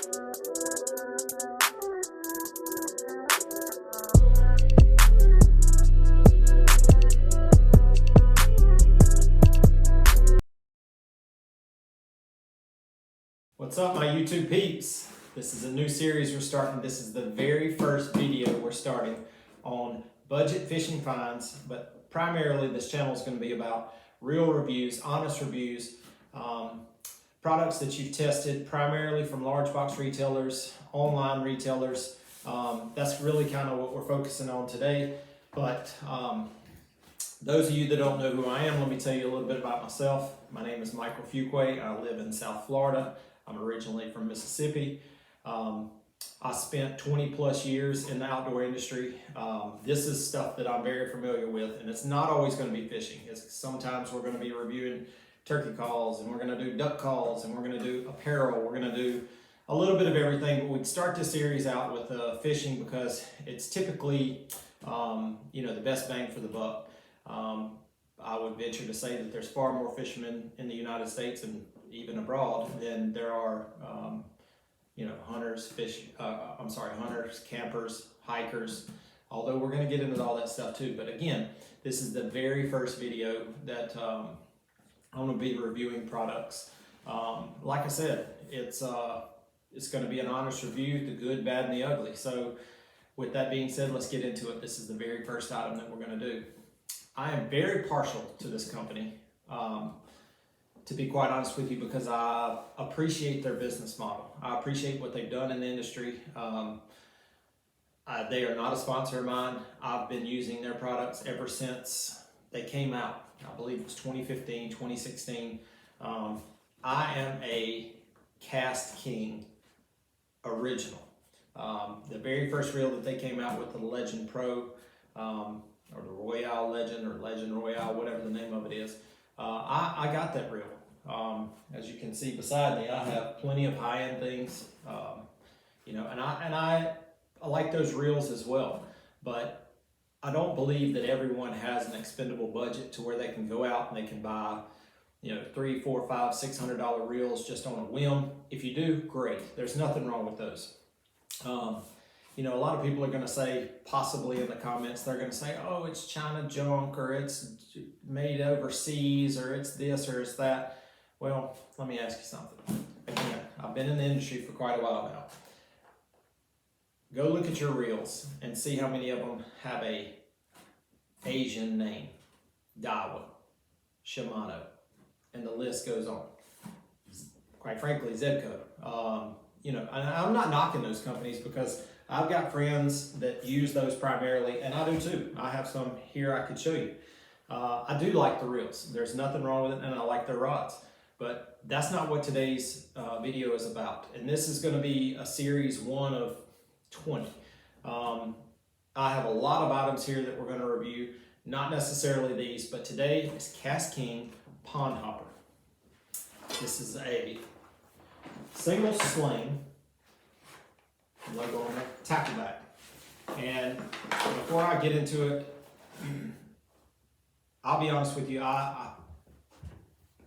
What's up, my YouTube peeps? This is a new series we're starting. This is the very first video we're starting on budget fishing finds, but primarily this channel is going to be about real reviews, honest reviews, products that you've tested primarily from large box retailers, online retailers. That's really kind of what we're focusing on today. But those of you that don't know who I am, let me tell you a little bit about myself. My name is Michael Fuqua. I live in South Florida. I'm originally from Mississippi. I spent 20 plus years in the outdoor industry. This is stuff that I'm very familiar with, and it's not always going to be fishing. Sometimes we're going to be reviewing turkey calls, and we're going to do duck calls, and we're going to do apparel. We're going to do a little bit of everything, but we'd start this series out with fishing because it's typically the best bang for the buck. I would venture to say that there's far more fishermen in the United States and even abroad than there are, hunters, campers, hikers, although we're going to get into all that stuff too. But again, this is the very first video that I'm going to be reviewing products. Like I said, it's going to be an honest review, the good, bad, and the ugly. So with that being said, let's get into it. This is the very first item that we're going to do. I am very partial to this company, to be quite honest with you, because I appreciate their business model. I appreciate what they've done in the industry. They are not a sponsor of mine. I've been using their products ever since they came out. I believe it was 2015, 2016. I am a KastKing original. The very first reel that they came out with, the Legend Pro, or the Royale Legend, or Legend Royale, whatever the name of it is. I got that reel. As you can see beside me, I have plenty of high-end things, and I like those reels as well. But I don't believe that everyone has an expendable budget to where they can go out and they can buy, $300, $400, $500, $600 reels just on a whim. If you do, great. There's nothing wrong with those. A lot of people are going to say, possibly in the comments, they're going to say, oh, it's China junk, or it's made overseas, or it's this, or it's that. Well, let me ask you something. Again, I've been in the industry for quite a while now. Go look at your reels and see how many of them have a Asian name. Daiwa, Shimano, and the list goes on. Quite frankly, Zebco. And I'm not knocking those companies, because I've got friends that use those primarily, and I do too. I have some here I could show you. I do like the reels. There's nothing wrong with it, and I like their rods. But that's not what today's video is about. And this is going to be a series 1 of 20. I have a lot of items here that we're going to review. Not necessarily these, but today is KastKing Pond Hopper. This is a single sling, logo on the tackle back. And before I get into it, I'll be honest with you,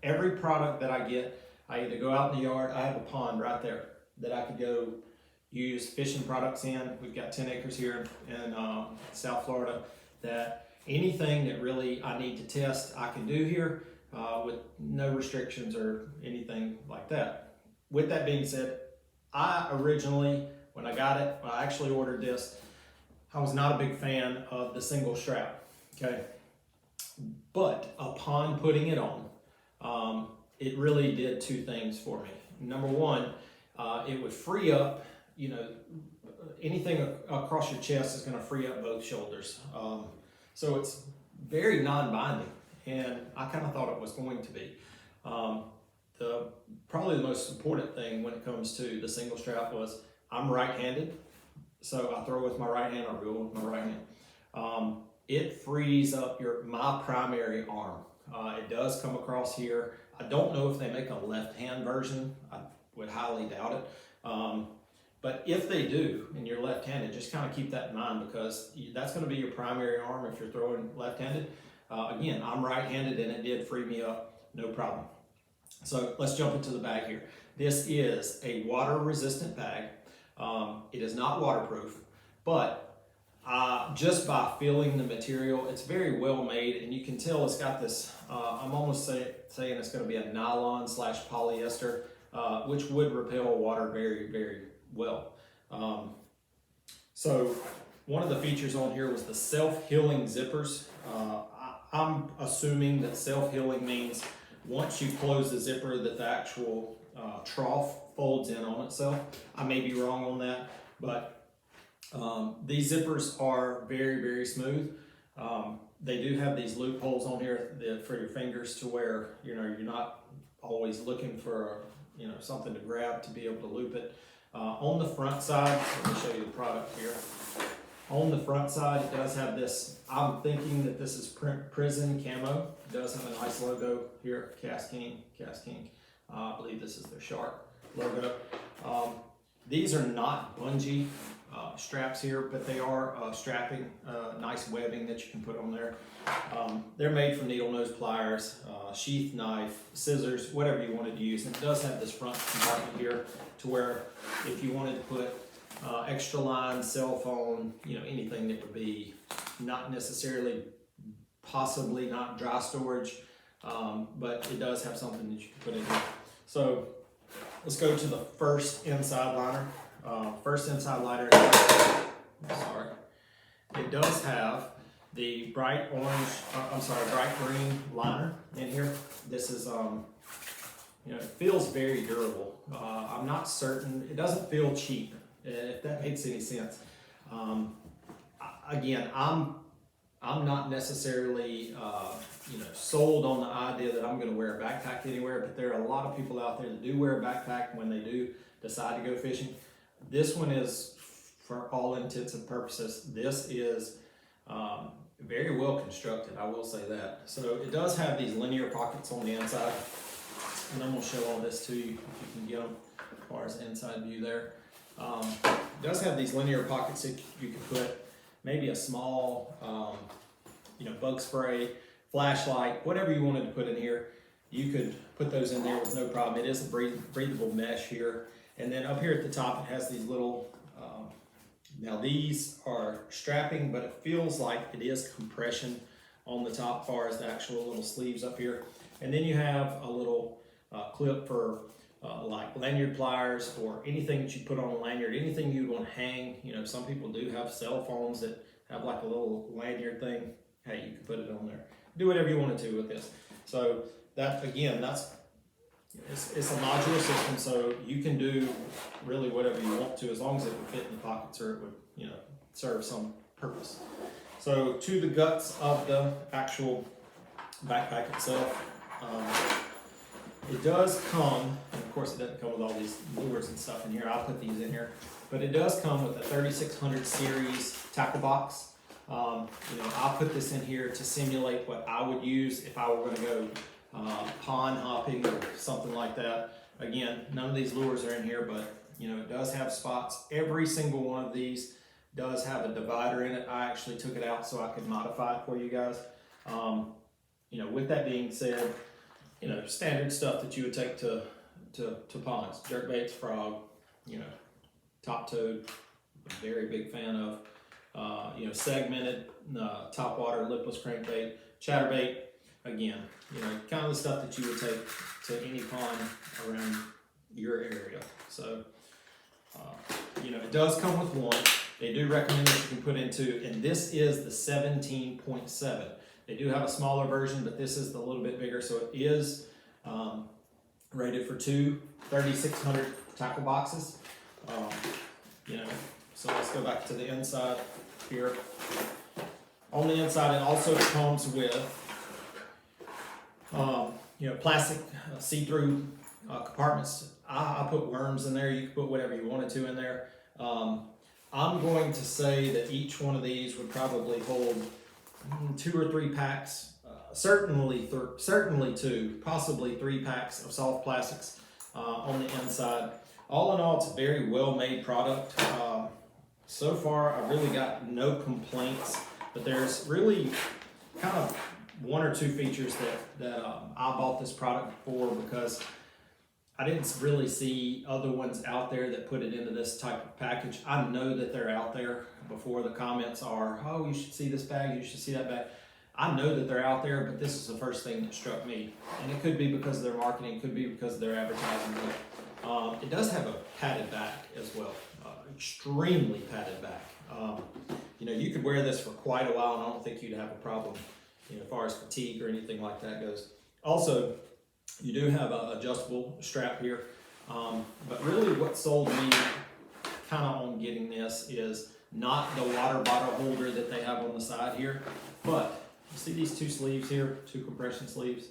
every product that I get, I either go out in the yard, I have a pond right there that I could go use fishing products in. We've got 10 acres here in South Florida, that anything that really I need to test, I can do here with no restrictions or anything like that. With that being said, I originally, when I got it, I actually ordered this, I was not a big fan of the single strap, okay? But upon putting it on, it really did 2 things for me. Number one, it would free up, anything across your chest is going to free up both shoulders. So it's very non-binding, and I kind of thought it was going to be. Probably the most important thing when it comes to the single strap was I'm right-handed, so I throw with my right hand, I reel with my right hand. It frees up my primary arm. It does come across here. I don't know if they make a left-hand version. I would highly doubt it. But if they do, and you're left-handed, just kind of keep that in mind, because that's going to be your primary arm if you're throwing left-handed. Again, I'm right-handed, and it did free me up, no problem. So let's jump into the bag here. This is a water resistant bag. It is not waterproof, but just by feeling the material, it's very well made, and you can tell it's got this, I'm almost saying it's going to be a nylon / polyester, which would repel water very, very well. So one of the features on here was the self-healing zippers. I'm assuming that self-healing means once you close the zipper that the actual trough folds in on itself. I may be wrong on that, but these zippers are very, very smooth. They do have these loopholes on here for your fingers to where you're not always looking for something to grab to be able to loop it. On the front side, let me show you the product here. On the front side, it does have this, I'm thinking that this is prison camo. It does have a nice logo here, KastKing. I believe this is their shark logo. These are not bungee straps here, but they are strapping, nice webbing that you can put on there. They're made from needle nose pliers, sheath knife, scissors, whatever you wanted to use. And it does have this front compartment here to where if you wanted to put extra line, cell phone, anything that would be not necessarily, possibly not dry storage, but it does have something that you can put in here. So let's go to the first inside liner. First inside liner, it does have the bright green liner in here. This is, it feels very durable. I'm not certain, it doesn't feel cheap, if that makes any sense. Again, I'm not necessarily sold on the idea that I'm going to wear a backpack anywhere, but there are a lot of people out there that do wear a backpack when they do decide to go fishing. This one is, for all intents and purposes, this is very well constructed, I will say that. So it does have these linear pockets on the inside, and I'm going to show all this to you if you can get them as far as the inside view there. It does have these linear pockets that you can put maybe a small bug spray, flashlight, whatever you wanted to put in here. You could put those in there with no problem. It is a breathable mesh here. And then up here at the top, it has these little, now these are strapping, but it feels like it is compression on the top as far as the actual little sleeves up here. And then you have a little clip for like lanyard pliers or anything that you put on a lanyard, anything you want to hang. Some people do have cell phones that have like a little lanyard thing. Hey, you can put it on there. Do whatever you wanted to with this. So that, again, it's a modular system, so you can do really whatever you want to as long as it would fit in the pockets or it would, serve some purpose. So to the guts of the actual backpack itself, it does come, and of course it doesn't come with all these lures and stuff in here. I'll put these in here, but it does come with a 3600 series tackle box. I'll put this in here to simulate what I would use if I were going to go pond hopping or something like that. Again, none of these lures are in here, but it does have spots. Every single one of these does have a divider in it. I actually took it out so I could modify it for you guys. With that being said, standard stuff that you would take to ponds, jerkbaits, frog, top toad, very big fan of, segmented, top water, lipless crankbait, chatterbait. Again, kind of the stuff that you would take to any pond around your area. So, it does come with one. They do recommend that you can put into, and this is the 17.7. They do have a smaller version, but this is a little bit bigger. So it is rated for two 3600 tackle boxes. So let's go back to the inside here. On the inside, it also comes with plastic see-through compartments. I put worms in there. You can put whatever you wanted to in there. I'm going to say that each one of these would probably hold 2 or 3 packs. Certainly two, possibly 3 packs of soft plastics on the inside. All in all, it's a very well-made product. So far, I've really got no complaints, but there's really kind of 1 or 2 features that I bought this product for, because I didn't really see other ones out there that put it into this type of package. I know that they're out there before the comments are, oh, you should see this bag, you should see that bag. I know that they're out there, but this is the first thing that struck me. And it could be because of their marketing, it could be because of their advertising. It does have a padded back as well, extremely padded back. You know, you could wear this for quite a while and I don't think you'd have a problem, you know, as far as fatigue or anything like that goes. Also, you do have an adjustable strap here, but really what sold me kind of on getting this is not the water bottle holder that they have on the side here, but you see these two sleeves here, two compression sleeves.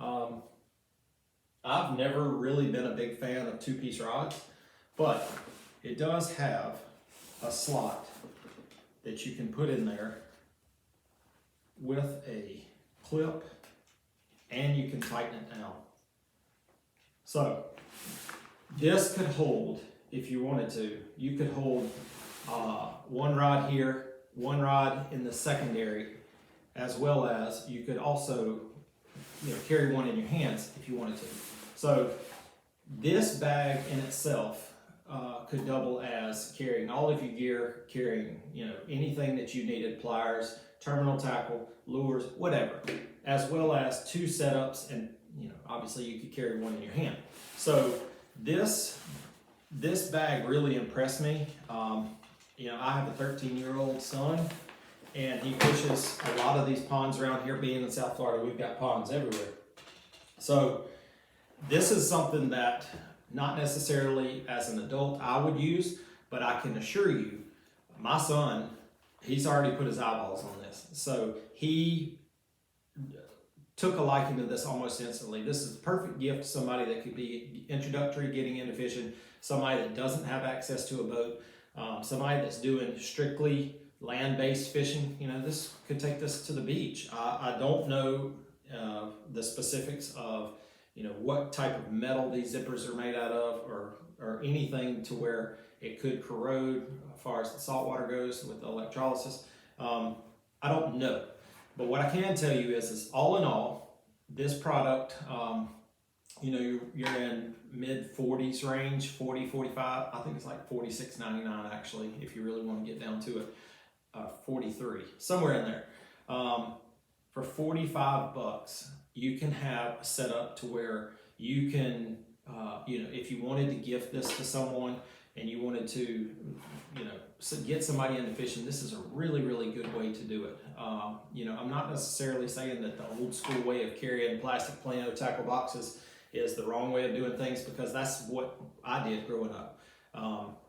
I've never really been a big fan of two-piece rods, but it does have a slot that you can put in there with a clip, and you can tighten it down. So this could hold, if you wanted to, you could hold one rod here, one rod in the secondary, as well as you could also, you know, carry one in your hands if you wanted to. So this bag in itself could double as carrying all of your gear, carrying, you know, anything that you needed, pliers, terminal tackle, lures, whatever, as well as two setups, and you know, obviously you could carry one in your hand. So this bag really impressed me. You know, I have a 13-year-old son, and he fishes a lot of these ponds around here. Being in South Florida, we've got ponds everywhere. So this is something that not necessarily as an adult I would use, but I can assure you, my son, he's already put his eyeballs on this. So he took a liking to this almost instantly. This is a perfect gift to somebody that could be introductory getting into fishing, somebody that doesn't have access to a boat, somebody that's doing strictly land-based fishing. You know, this could take this to the beach. I don't know the specifics of, you know, what type of metal these zippers are made out of, or anything to where it could corrode as far as the salt water goes with the electrolysis. I don't know. But what I can tell you is all in all, this product, you know, you're in mid 40s range, 40, 45. I think it's like $46.99 actually, if you really want to get down to it. 43, somewhere in there. For $45, you can have a setup to where you can, you know, if you wanted to gift this to someone and you wanted to, you know, get somebody into fishing, this is a really, really good way to do it. You know, I'm not necessarily saying that the old school way of carrying plastic Plano tackle boxes is the wrong way of doing things, because that's what I did growing up.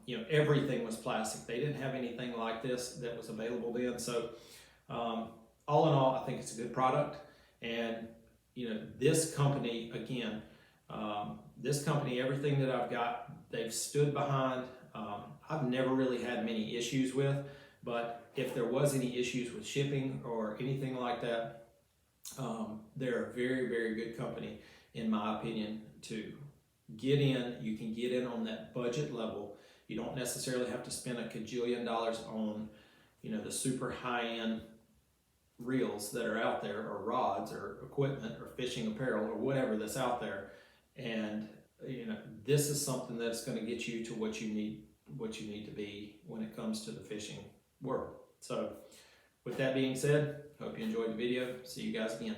You know, everything was plastic. They didn't have anything like this that was available then. So all in all, I think it's a good product. And, you know, this company, again, this company, everything that I've got, they've stood behind. I've never really had many issues with, but if there was any issues with shipping or anything like that, they're a very, very good company, in my opinion, to get in. You can get in on that budget level. You don't necessarily have to spend a cajillion dollars on, you know, the super high-end reels that are out there, or rods, or equipment, or fishing apparel, or whatever that's out there. And, you know, this is something that's going to get you to what you need to be when it comes to the fishing world. So with that being said, hope you enjoyed the video. See you guys again.